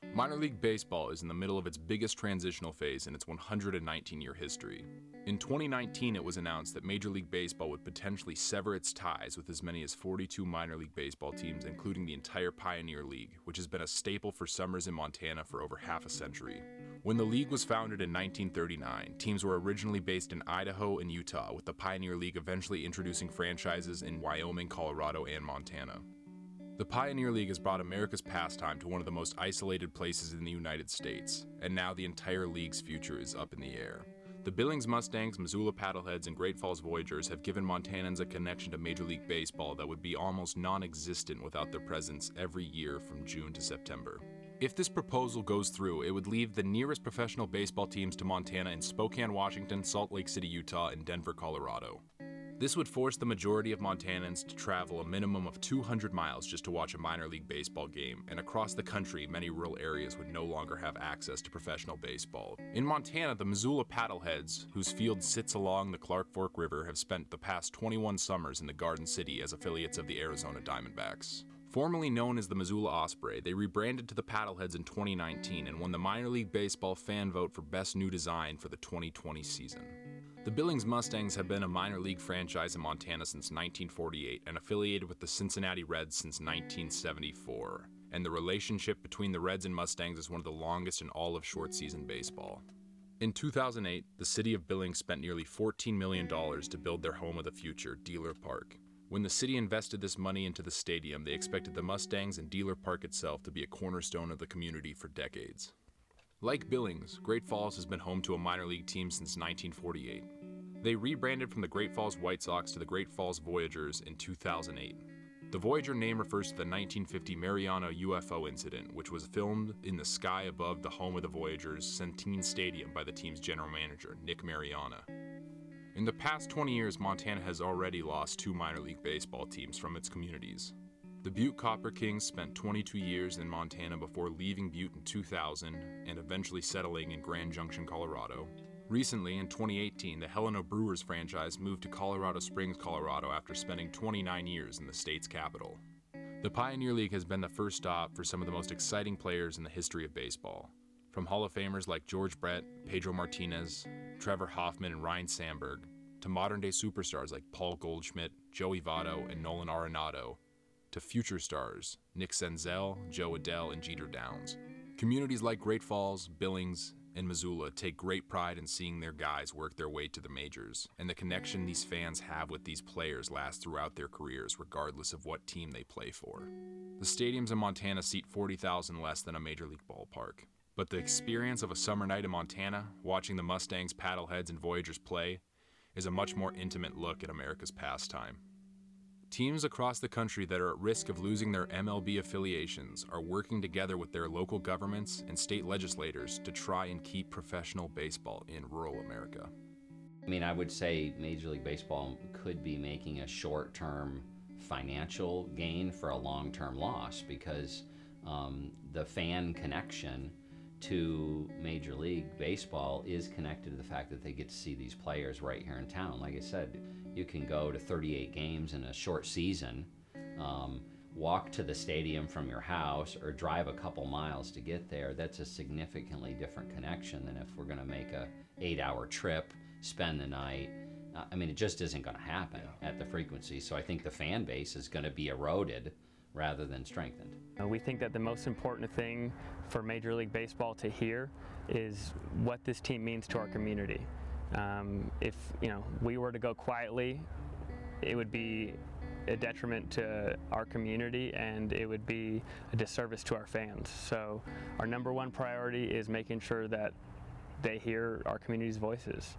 Minor League Baseball is in the middle of its biggest transitional phase in its 119-year history. In 2019, it was announced that Major League Baseball would potentially sever its ties with as many as 42 minor league baseball teams, including the entire Pioneer League, which has been a staple for summers in Montana for over half a century. When the league was founded in 1939, teams were originally based in Idaho and Utah, with the Pioneer League eventually introducing franchises in Wyoming, Colorado, and Montana. The Pioneer League has brought America's pastime to one of the most isolated places in the United States, and now the entire league's future is up in the air. The Billings Mustangs, Missoula Paddleheads, and Great Falls Voyagers have given Montanans a connection to Major League Baseball that would be almost non-existent without their presence every year from June to September. If this proposal goes through, it would leave the nearest professional baseball teams to Montana in Spokane, Washington, Salt Lake City, Utah, and Denver, Colorado. This would force the majority of Montanans to travel a minimum of 200 miles just to watch a minor league baseball game, and across the country, many rural areas would no longer have access to professional baseball. In Montana, the Missoula Paddleheads, whose field sits along the Clark Fork River, have spent the past 21 summers in the Garden City as affiliates of the Arizona Diamondbacks. Formerly known as the Missoula Osprey, they rebranded to the Paddleheads in 2019 and won the Minor League Baseball fan vote for Best New Design for the 2020 season. The Billings Mustangs have been a minor league franchise in Montana since 1948 and affiliated with the Cincinnati Reds since 1974, and the relationship between the Reds and Mustangs is one of the longest in all of short season baseball. In 2008, the city of Billings spent nearly $14 million to build their home of the future, Dealer Park. When the city invested this money into the stadium, they expected the Mustangs and Dealer Park itself to be a cornerstone of the community for decades. Like Billings, Great Falls has been home to a minor league team since 1948. They rebranded from the Great Falls White Sox to the Great Falls Voyagers in 2008. The Voyager name refers to the 1950 Mariana UFO incident, which was filmed in the sky above the home of the Voyagers, Centene Stadium, by the team's general manager, Nick Mariana. In the past 20 years, Montana has already lost 2 minor league baseball teams from its communities. The Butte Copper Kings spent 22 years in Montana before leaving Butte in 2000 and eventually settling in Grand Junction, Colorado. Recently, in 2018, the Helena Brewers franchise moved to Colorado Springs, Colorado after spending 29 years in the state's capital. The Pioneer League has been the first stop for some of the most exciting players in the history of baseball. From Hall of Famers like George Brett, Pedro Martinez, Trevor Hoffman, and Ryne Sandberg, to modern-day superstars like Paul Goldschmidt, Joey Votto, and Nolan Arenado, to future stars Nick Senzel, Joe Adell, and Jeter Downs. Communities like Great Falls, Billings, and Missoula take great pride in seeing their guys work their way to the majors, and the connection these fans have with these players lasts throughout their careers, regardless of what team they play for. The stadiums in Montana seat 40,000 less than a major league ballpark, but the experience of a summer night in Montana, watching the Mustangs, Paddleheads, and Voyagers play, is a much more intimate look at America's pastime. Teams across the country that are at risk of losing their MLB affiliations are working together with their local governments and state legislators to try and keep professional baseball in rural America. I mean, I would say Major League Baseball could be making a short-term financial gain for a long-term loss, because the fan connection to Major League Baseball is connected to the fact that they get to see these players right here in town. Like I said, you can go to 38 games in a short season, walk to the stadium from your house, or drive a couple miles to get there. That's a significantly different connection than if we're going to make a 8-hour trip, spend the night. I mean, it just isn't going to happen at the frequency. So I think the fan base is going to be eroded rather than strengthened. We think that the most important thing for Major League Baseball to hear is what this team means to our community. If we were to go quietly, it would be a detriment to our community, and it would be a disservice to our fans. So our number one priority is making sure that they hear our community's voices.